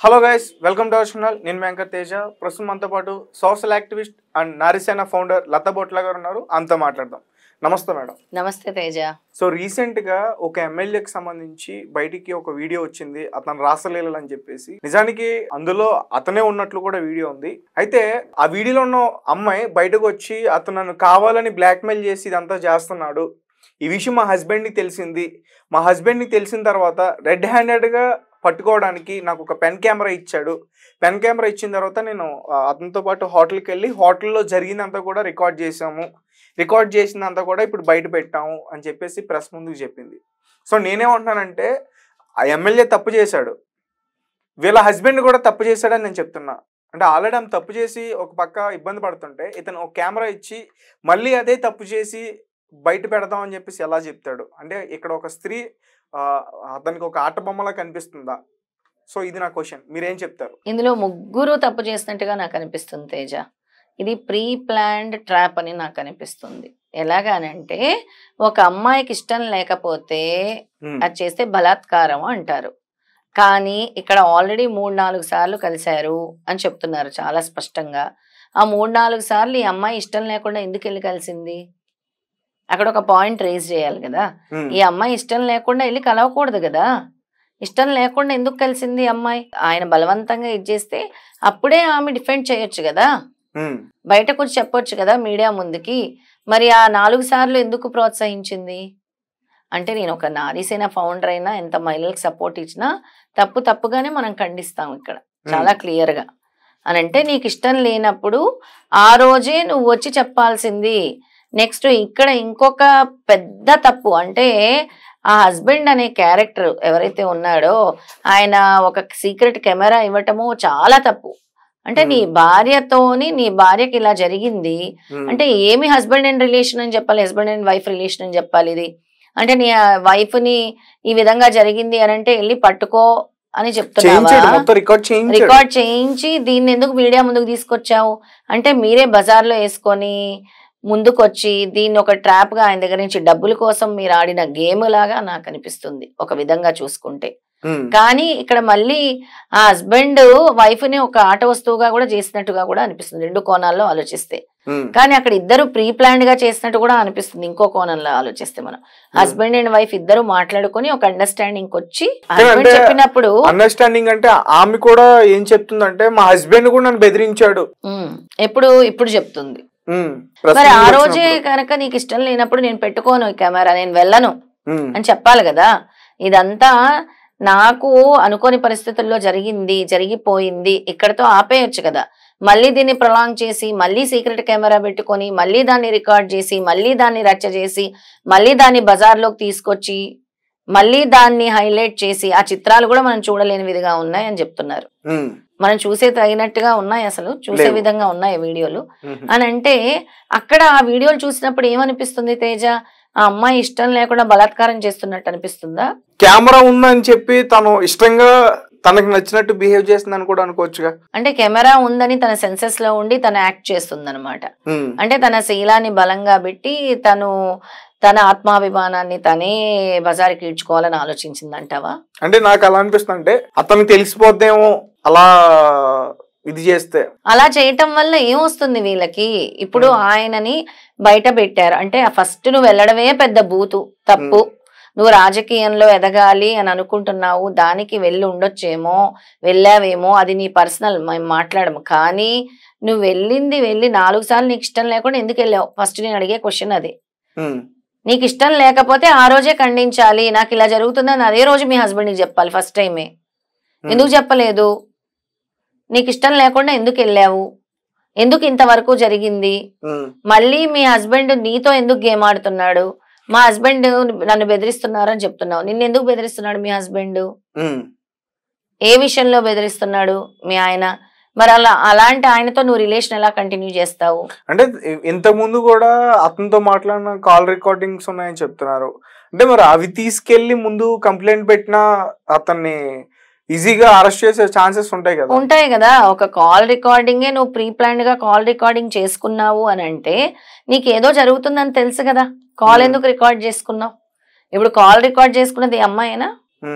Hello guys, welcome to our channel. నేను వెంకట్ తేజ. ప్రస్తుతం మనతో పాటు social activist and Narisena founder Latha Botla గారు ఉన్నారు. అంతా మాట్లాడదాం. నమస్తే మేడం. నమస్తే తేజ. సో రీసెంట్గా ఒక ఎమ్మెల్యేకి సంబంధించి బయటికి ఒక వీడియో వచ్చింది, అతను రాసలీలలు అని చెప్పేసి. నిజానికి అందులో అతనే ఉన్నట్లు కూడా వీడియో ఉంది. అయితే ఆ వీడియోలో ఉన్న అమ్మాయి బయటకు వచ్చి అతను నన్ను కావాలని బ్లాక్మెయిల్ చేసి ఇదంతా చేస్తున్నాడు, ఈ విషయం మా హస్బెండ్కి తెలిసింది, మా హస్బెండ్కి తెలిసిన తర్వాత రెడ్ హ్యాండెడ్గా పట్టుకోవడానికి నాకు ఒక పెన్ కెమెరా ఇచ్చాడు. పెన్ కెమెరా ఇచ్చిన తర్వాత నేను అతనితో పాటు హోటల్కి వెళ్ళి హోటల్లో జరిగిందంతా కూడా రికార్డ్ చేసాము, రికార్డ్ చేసిందంతా కూడా ఇప్పుడు బయట పెట్టాము అని చెప్పేసి ప్రెస్ ముందుకు చెప్పింది. సో నేనేమంటున్నానంటే ఆ ఎమ్మెల్యే తప్పు చేశాడు, వీళ్ళ హస్బెండ్ కూడా తప్పు చేశాడని నేను చెప్తున్నా. అంటే ఆల్రెడీ ఆమె తప్పు చేసి ఒక పక్క ఇబ్బంది పడుతుంటే ఇతను ఒక కెమెరా ఇచ్చి మళ్ళీ అదే తప్పు చేసి బయట పెడదాం అని చెప్పేసి ఎలా చెప్తాడు? అంటే ఇక్కడ ఒక స్త్రీ అతనికి ఒక ఆట బొమ్మలా కనిపిస్తుందా? సో ఇది నా క్వశ్చన్, మీరేం చెప్తారు? ఇందులో ముగ్గురు తప్పు చేసినట్టుగా నాకు అనిపిస్తుంది తేజ. ఇది ప్రీ ప్లాన్డ్ ట్రాప్ అని నాకు అనిపిస్తుంది. ఎలాగానంటే ఒక అమ్మాయికి ఇష్టం లేకపోతే అది చేస్తే బలాత్కారం అంటారు. కానీ ఇక్కడ ఆల్రెడీ 3-4 సార్లు కలిశారు అని చెప్తున్నారు చాలా స్పష్టంగా. ఆ 3-4 సార్లు ఈ అమ్మాయి ఇష్టం లేకుండా ఎందుకు వెళ్ళి కలిసింది? అక్కడ ఒక పాయింట్ రేజ్ చేయాలి కదా. ఈ అమ్మాయి ఇష్టం లేకుండా వెళ్ళి కలవకూడదు కదా. ఇష్టం లేకుండా ఎందుకు కలిసింది అమ్మాయి? ఆయన బలవంతంగా ఇచ్చేస్తే అప్పుడే ఆమె డిఫెండ్ చేయొచ్చు కదా, బయటకు వచ్చి చెప్పొచ్చు కదా మీడియా ముందుకి. మరి ఆ 4 సార్లు ఎందుకు ప్రోత్సహించింది? అంటే నేను ఒక నారీసేన ఫౌండర్ అయినా, ఎంత మహిళలకు సపోర్ట్ ఇచ్చినా తప్పుగానే మనం ఖండిస్తాం ఇక్కడ చాలా క్లియర్ గా. అని అంటే నీకు ఇష్టం లేనప్పుడు ఆ రోజే నువ్వు వచ్చి చెప్పాల్సింది. నెక్స్ట్ ఇక్కడ ఇంకొక పెద్ద తప్పు అంటే ఆ హస్బెండ్ అనే క్యారెక్టర్ ఎవరైతే ఉన్నాడో ఆయన ఒక సీక్రెట్ కెమెరా ఇవ్వటము చాలా తప్పు. అంటే నీ భార్యకి ఇలా జరిగింది అంటే ఏమి హస్బెండ్ అండ్ రిలేషన్ అని చెప్పాలి, హస్బెండ్ అండ్ వైఫ్ రిలేషన్ అని చెప్పాలి ఇది. అంటే నీ వైఫ్ ని ఈ విధంగా జరిగింది అని అంటే వెళ్ళి పట్టుకో అని చెప్తున్నావా? రికార్డ్ చేయించి దీన్ని ఎందుకు మీడియా ముందుకు తీసుకొచ్చావు? అంటే మీరే బజార్లో వేసుకొని ముందుకొచ్చి దీన్ని ఒక ట్రాప్ గా ఆయన దగ్గర నుంచి డబ్బుల కోసం మీరు ఆడిన గేమ్ లాగా నాకు అనిపిస్తుంది ఒక విధంగా చూసుకుంటే. కానీ ఇక్కడ మళ్ళీ ఆ హస్బెండ్ వైఫ్ ని ఒక ఆట వస్తువుగా కూడా చేసినట్టుగా కూడా అనిపిస్తుంది 2 కోణాల్లో ఆలోచిస్తే. కానీ అక్కడ ఇద్దరు ప్రీ ప్లాన్డ్ గా చేసినట్టు కూడా అనిపిస్తుంది ఇంకో కోణంలో ఆలోచిస్తే. మనం హస్బెండ్ అండ్ వైఫ్ ఇద్దరు మాట్లాడుకొని ఒక అండర్స్టాండింగ్ వచ్చి హస్బెండ్ చెప్పినప్పుడు అండర్స్టాండింగ్ అంటే ఆమె కూడా ఏం చెప్తుందంటే మా హస్బెండ్ కూడా నన్ను బెదిరించాడు ఇప్పుడు చెప్తుంది. మరి ఆ రోజే కనుక నీకు ఇష్టం లేనప్పుడు నేను పెట్టుకోను ఈ కెమెరా, నేను వెళ్ళను అని చెప్పాలి కదా. ఇదంతా నాకు అనుకోని పరిస్థితుల్లో జరిగిపోయింది, ఇక్కడతో ఆపేయచ్చు కదా. మళ్ళీ దీన్ని ప్రొలాంగ్ చేసి మళ్ళీ సీక్రెట్ కెమెరా పెట్టుకొని మళ్ళీ దాన్ని రికార్డ్ చేసి మళ్ళీ దాన్ని రచ్చ చేసి మళ్ళీ దాన్ని బజార్లోకి తీసుకొచ్చి మళ్ళీ దాన్ని హైలైట్ చేసి ఆ చిత్రాలు కూడా మనం చూడలేని విధంగా ఉన్నాయి అని చెప్తున్నారు. మనం చూసే తగినట్టుగా ఉన్నాయి, అసలు చూసే విధంగా ఉన్నాయి వీడియోలు అని అంటే అక్కడ ఆ వీడియోలు చూసినప్పుడు ఏమనిపిస్తుంది తేజ? ఆ అమ్మాయి ఇష్టం లేకుండా బలాత్కారం చేస్తున్నట్టు అనిపిస్తుందా? కెమెరా ఉందని చెప్పి తను ఇష్టంగా తనకు నచ్చినట్టు బిహేవ్ చేస్తుందని కూడా అనుకోవచ్చుగా. అంటే కెమెరా ఉందని తన సెన్సెస్ లో ఉండి తను యాక్ట్ చేస్తుంది అనమాట. అంటే తన శీలాన్ని బలంగా పెట్టి తన ఆత్మాభిమానాన్ని తనే బజారుకి ఈడ్చుకోవాలని ఆలోచించిందంటావా? అంటే నాకు అలా అనిపిస్తుంది, అంటే అతనికి తెలిసిపోద్దేమో అలా ఇది చేస్తే. అలా చేయటం వల్ల ఏమొస్తుంది వీళ్ళకి? ఇప్పుడు ఆయనని బయట పెట్టారు అంటే ఫస్ట్ నువ్వు వెళ్ళడమే పెద్ద బూతు తప్పు. నువ్వు రాజకీయంలో ఎదగాలి అని అనుకుంటున్నావు, దానికి వెళ్ళి ఉండొచ్చేమో, వెళ్ళావేమో, అది నీ పర్సనల్, మేము మాట్లాడము. కానీ నువ్వు వెళ్ళి 4 సార్లు నీకు ఇష్టం లేకుండా ఎందుకు వెళ్ళావు? ఫస్ట్ నేను అడిగే క్వశ్చన్ అది. నీకు ఇష్టం లేకపోతే ఆ రోజే ఖండించాలి, నాకు ఇలా జరుగుతుందని అదే రోజు మీ హస్బెండ్కి చెప్పాలి ఫస్ట్ టైమే. ఎందుకు చెప్పలేదు? నీకు ఇష్టం లేకుండా ఎందుకు వెళ్ళావు? ఎందుకు ఇంతవరకు జరిగింది? మళ్ళీ మీ హస్బెండ్ నీతో ఎందుకు గేమ్ ఆడుతున్నాడు? మా హస్బెండ్ నన్ను బెదిరిస్తున్నారు అని చెప్తున్నావు. నిన్ను ఎందుకు బెదిరిస్తున్నాడు మీ హస్బెండ్? ఏ విషయంలో బెదిరిస్తున్నాడు మీ ఆయన? మరి అలాంటి ఆయనతో నువ్వు రిలేషన్ ఎలా కంటిన్యూ చేస్తావు? అంటే ఇంతకు ముందు కూడా అతనితో మాట్లాడిన కాల్ రికార్డింగ్స్ ఉన్నాయని చెప్తున్నారు. అంటే మరి అవి తీసుకెళ్లి ముందు కంప్లైంట్ పెట్టినా అతన్ని ఈజీగా అరెస్ట్ చేసే ఛాన్సెస్ ఉంటాయి కదా. ఒక కాల్ రికార్డింగే నువ్వు ప్రీ ప్లాన్డ్ గా కాల్ రికార్డింగ్ చేసుకున్నావు అని అంటే నీకేదో జరుగుతుందని తెలుసు కదా. కాల్ ఎందుకు రికార్డ్ చేసుకున్నావు? ఇప్పుడు కాల్ రికార్డ్ చేసుకున్నది అమ్మాయినా?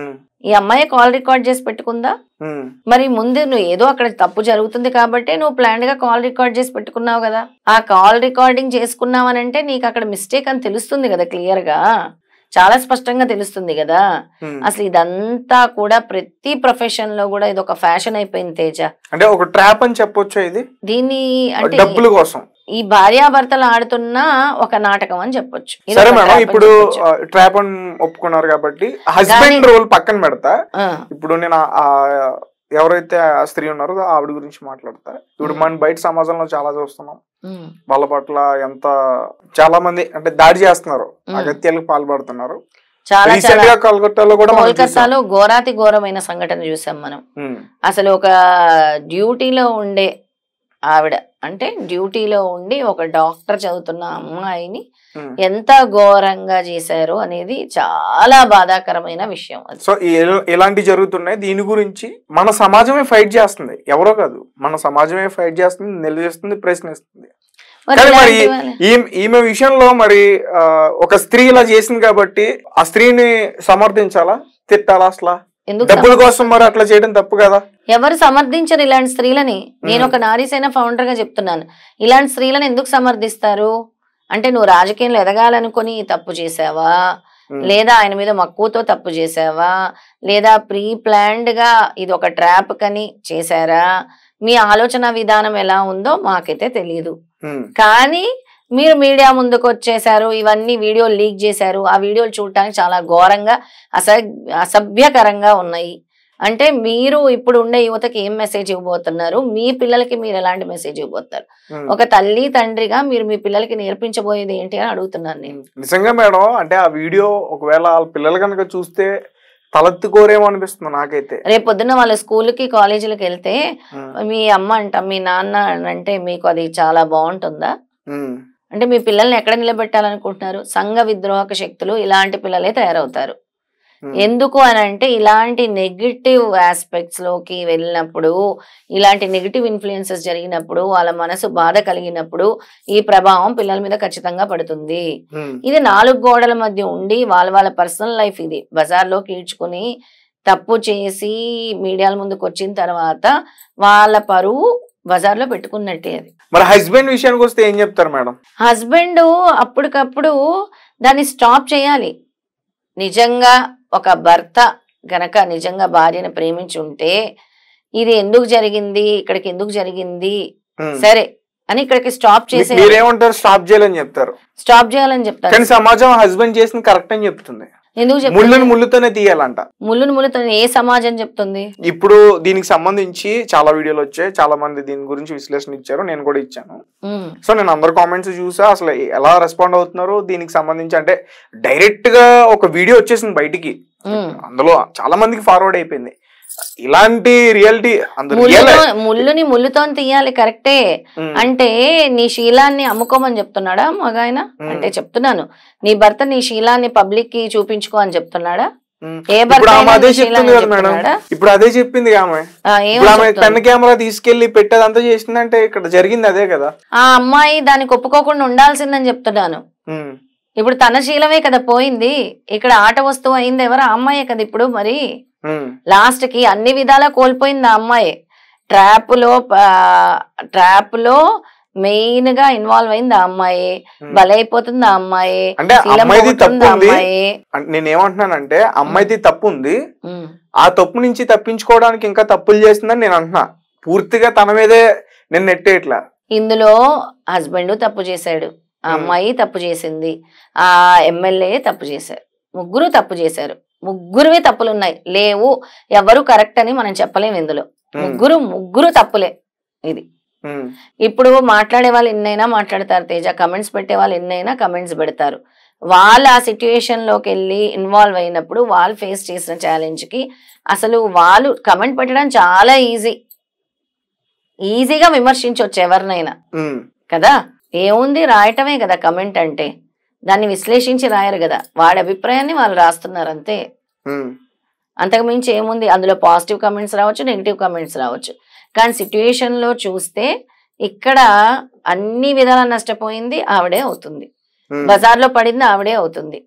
ఈ అమ్మాయి కాల్ రికార్డ్ చేసి పెట్టుకుందా? మరి ముందు నువ్వు ఏదో అక్కడ తప్పు జరుగుతుంది కాబట్టి నువ్వు ప్లాన్ గా కాల్ రికార్డ్ చేసి పెట్టుకున్నావు కదా. ఆ కాల్ రికార్డింగ్ చేసుకున్నావు అని అంటే నీకు అక్కడ మిస్టేక్ అని తెలుస్తుంది కదా, క్లియర్ గా చాలా స్పష్టంగా తెలుస్తుంది కదా. అసలు ఇదంతా కూడా ప్రతి ప్రొఫెషన్ లో కూడా ఇది ఒక ఫ్యాషన్ అయిపోయింది తేజ. అంటే ఒక ట్రాప్ అని చెప్పొచ్చు ఇది. దీన్ని అంటే డబ్బుల కోసం ఈ భార్యాభర్తలు ఆడుతున్న ఒక నాటకం అని చెప్పొచ్చు. సరే మేడం, ఇప్పుడు ట్రాప్ అని ఒప్పుకున్నారు కాబట్టి హస్బెండ్ రోల్ పక్కన పెడతా. ఇప్పుడు నేను ఎవరైతే ఆ స్త్రీ ఉన్నారో ఆవిడ గురించి మాట్లాడతా. ఇప్పుడు మనం బయట సమాజంలో చాలా చూస్తున్నాం, వాళ్ళ పట్ల ఎంత చాలా మంది అంటే దాడి చేస్తున్నారు, అగత్యాలకు పాల్పడుతున్నారు. కోల్కతాలో ఘోరాతి ఘోరమైన సంఘటన చూసాం మనం. అసలు ఒక డ్యూటీలో ఉండే ఆవిడ, అంటే డ్యూటీలో ఉండి ఒక డాక్టర్ చదువుతున్న అమ్మాయిని ఎంత ఘోరంగా చేశారు అనేది చాలా బాధాకరమైన విషయం. సో ఇలాంటివి జరుగుతున్నాయి. దీని గురించి మన సమాజమే ఫైట్ చేస్తుంది, ఎవరో కాదు, మన సమాజమే ఫైట్ చేస్తుంది, నిలదీస్తుంది, ప్రశ్నిస్తుంది. మరి ఈమె విషయంలో మరి ఒక స్త్రీ ఇలా చేసింది కాబట్టి ఆ స్త్రీని సమర్థించాలా, తిట్టాలా? అసలు డబ్బుల కోసం మరి అట్లా చేయడం తప్పు కదా. ఎవరు సమర్థించరు ఇలాంటి స్త్రీలని. నేను ఒక నారీసేన ఫౌండర్ గా చెప్తున్నాను, ఇలాంటి స్త్రీలను ఎందుకు సమర్థిస్తారు అంటే నువ్వు రాజకీయంలో ఎదగాలనుకుని తప్పు చేసావా, లేదా ఆయన మీద మక్కువతో తప్పు చేసావా, లేదా ప్రీ ప్లాన్డ్ గా ఇది ఒక ట్రాప్ కని చేశారా, మీ ఆలోచన విధానం ఎలా ఉందో మాకైతే తెలియదు. కానీ మీరు మీడియా ముందుకు వచ్చేసారు, ఇవన్నీ వీడియోలు లీక్ చేశారు. ఆ వీడియోలు చూడటానికి చాలా ఘోరంగా అసభ్యకరంగా ఉన్నాయి. అంటే మీరు ఇప్పుడు ఉండే యువతకి ఏం మెసేజ్ ఇవ్వబోతున్నారు, మీ పిల్లలకి మీరు ఎలాంటి మెసేజ్ ఇవ్వబోతారు? ఒక తల్లి తండ్రిగా మీరు మీ పిల్లలకి నేర్పించబోయేది ఏంటి అని అడుగుతున్నాను నేను. నిజంగా మేడం, అంటే ఆ వీడియో ఒకవేళ వాళ్ళ పిల్లలు కనుక చూస్తే తలెత్తుకోరేమో అనిపిస్తుంది నాకైతే. రేపు పొద్దున్న వాళ్ళ స్కూల్కి కాలేజీలకు వెళ్తే మీ అమ్మ అంట మీ నాన్న అంటే మీకు అది చాలా బాగుంటుందా? అంటే మీ పిల్లల్ని ఎక్కడ నిలబెట్టాలనుకుంటున్నారు? సంఘ విద్రోహక శక్తులు ఇలాంటి పిల్లలే తయారవుతారు. ఎందుకు అని అంటే ఇలాంటి నెగిటివ్ ఆస్పెక్ట్స్ లోకి వెళ్ళినప్పుడు, ఇలాంటి నెగిటివ్ ఇన్ఫ్లుయెన్సెస్ జరిగినప్పుడు, వాళ్ళ మనసు బాధ కలిగినప్పుడు ఈ ప్రభావం పిల్లల మీద ఖచ్చితంగా పడుతుంది. ఇది 4 గోడల మధ్య ఉండి వాళ్ళ పర్సనల్ లైఫ్ ఇది బజార్లోకి ఈడ్చుకుని తప్పు చేసి మీడియాల ముందుకు వచ్చిన తర్వాత వాళ్ళ పరువు బజార్లో పెట్టుకున్నట్టే అది. మరి హస్బెండ్ విషయానికి వస్తే ఏం చెప్తారు మేడం? హస్బెండ్ అప్పటికప్పుడు దాన్ని స్టాప్ చేయాలి. నిజంగా ఒక భర్త గనక నిజంగా భార్యను ప్రేమించి ఉంటే ఇది ఎందుకు జరిగింది, ఇక్కడికి ఎందుకు జరిగింది, సరే అని ఇక్కడికి స్టాప్ చేసే. మీరేమంటారు? స్టాప్ చేయాలని చెప్తారు. స్టాప్ చేయాలని చెప్తారు. కానీ సమాజం హస్బెండ్ చేసింది కరెక్ట్ అని చెప్తుంది. ఎందుకు ముళ్ళుని ముళ్ళుతోనే తీయాలంట. ముళ్ళుతో ఏ సమాజం చెప్తుంది? ఇప్పుడు దీనికి సంబంధించి చాలా వీడియోలు వచ్చాయి, చాలా మంది దీని గురించి విశ్లేషణ ఇచ్చారు, నేను కూడా ఇచ్చాను. సో నేను అందరు కామెంట్స్ చూసా, అసలు ఎలా రెస్పాండ్ అవుతున్నారు దీనికి సంబంధించి. అంటే డైరెక్ట్ గా ఒక వీడియో వచ్చేసింది బయటికి, అందులో చాలా మందికి ఫార్వర్డ్ అయిపోయింది. ఇలాంటి రియాలిటీ ముళ్ళుని ముళ్ళుతో తీయాలి, కరెక్టే. అంటే నీ శీలాన్ని అమ్ముకోమని చెప్తున్నాడా మగాయన? అంటే చెప్తున్నాను, నీ భర్త నీ శీలాన్ని పబ్లిక్ కి చూపించుకో అని చెప్తున్నాడా? ఏ భర్త? ఇప్పుడు అదే చెప్పింది ఆమె. పెన్ కెమెరా తీసుకెళ్లి పెట్టేదంతా చేసిందంటే ఇక్కడ జరిగింది అదే కదా. ఆ అమ్మాయి దానికి ఒప్పుకోకుండా ఉండాల్సిందని చెప్తున్నాను. ఇప్పుడు తన శీలమే కదా పోయింది, ఇక్కడ ఆట వస్తువు అయింది ఎవరు? ఆ అమ్మాయే కదా. ఇప్పుడు మరి లాస్ట్ కి అన్ని విధాలా కోల్పోయింది ఆ అమ్మాయి. ట్రాప్ లో మెయిన్ గా ఇన్వాల్వ్ అయింది ఆ అమ్మాయి, బలైపోతుంది ఆ అమ్మాయి. అంటే నేనేమంటున్నానంటే అమ్మాయిది తప్పు ఉంది, ఆ తప్పు నుంచి తప్పించుకోవడానికి ఇంకా తప్పులు చేసిందని నేను అంటున్నా. పూర్తిగా తన మీదే నేను నెట్టేట్లా. ఇందులో హస్బెండ్ తప్పు చేశాడు, ఆ అమ్మాయి తప్పు చేసింది, ఆ ఎమ్మెల్యే తప్పు చేశారు, ముగ్గురు తప్పు చేశారు. ముగ్గురువే తప్పులున్నాయి, లేవు ఎవరు కరెక్ట్ అని మనం చెప్పలేము. ఇందులో ముగ్గురు తప్పులే. ఇది ఇప్పుడు మాట్లాడే వాళ్ళు ఎన్నైనా మాట్లాడతారు తేజ, కమెంట్స్ పెట్టే వాళ్ళు ఎన్నైనా కమెంట్స్ పెడతారు. వాళ్ళు ఆ సిచ్యుయేషన్ లోకి వెళ్ళి ఇన్వాల్వ్ అయినప్పుడు వాళ్ళు ఫేస్ చేసిన ఛాలెంజ్ కి అసలు వాళ్ళు కమెంట్ పెట్టడం చాలా ఈజీగా విమర్శించవచ్చు ఎవరినైనా కదా. ఏముంది, రాయటమే కదా కమెంట్ అంటే. దాన్ని విశ్లేషించి రాయరు కదా, వాడి అభిప్రాయాన్ని వాళ్ళు రాస్తున్నారు అంతే. అంతకు మించి ఏముంది? అందులో పాజిటివ్ కమెంట్స్ రావచ్చు, నెగిటివ్ కమెంట్స్ రావచ్చు. కానీ సిచ్యుయేషన్ లో చూస్తే ఇక్కడ అన్ని విధాలా నష్టపోయింది ఆవిడే అవుతుంది, బజార్లో పడింది ఆవిడే అవుతుంది.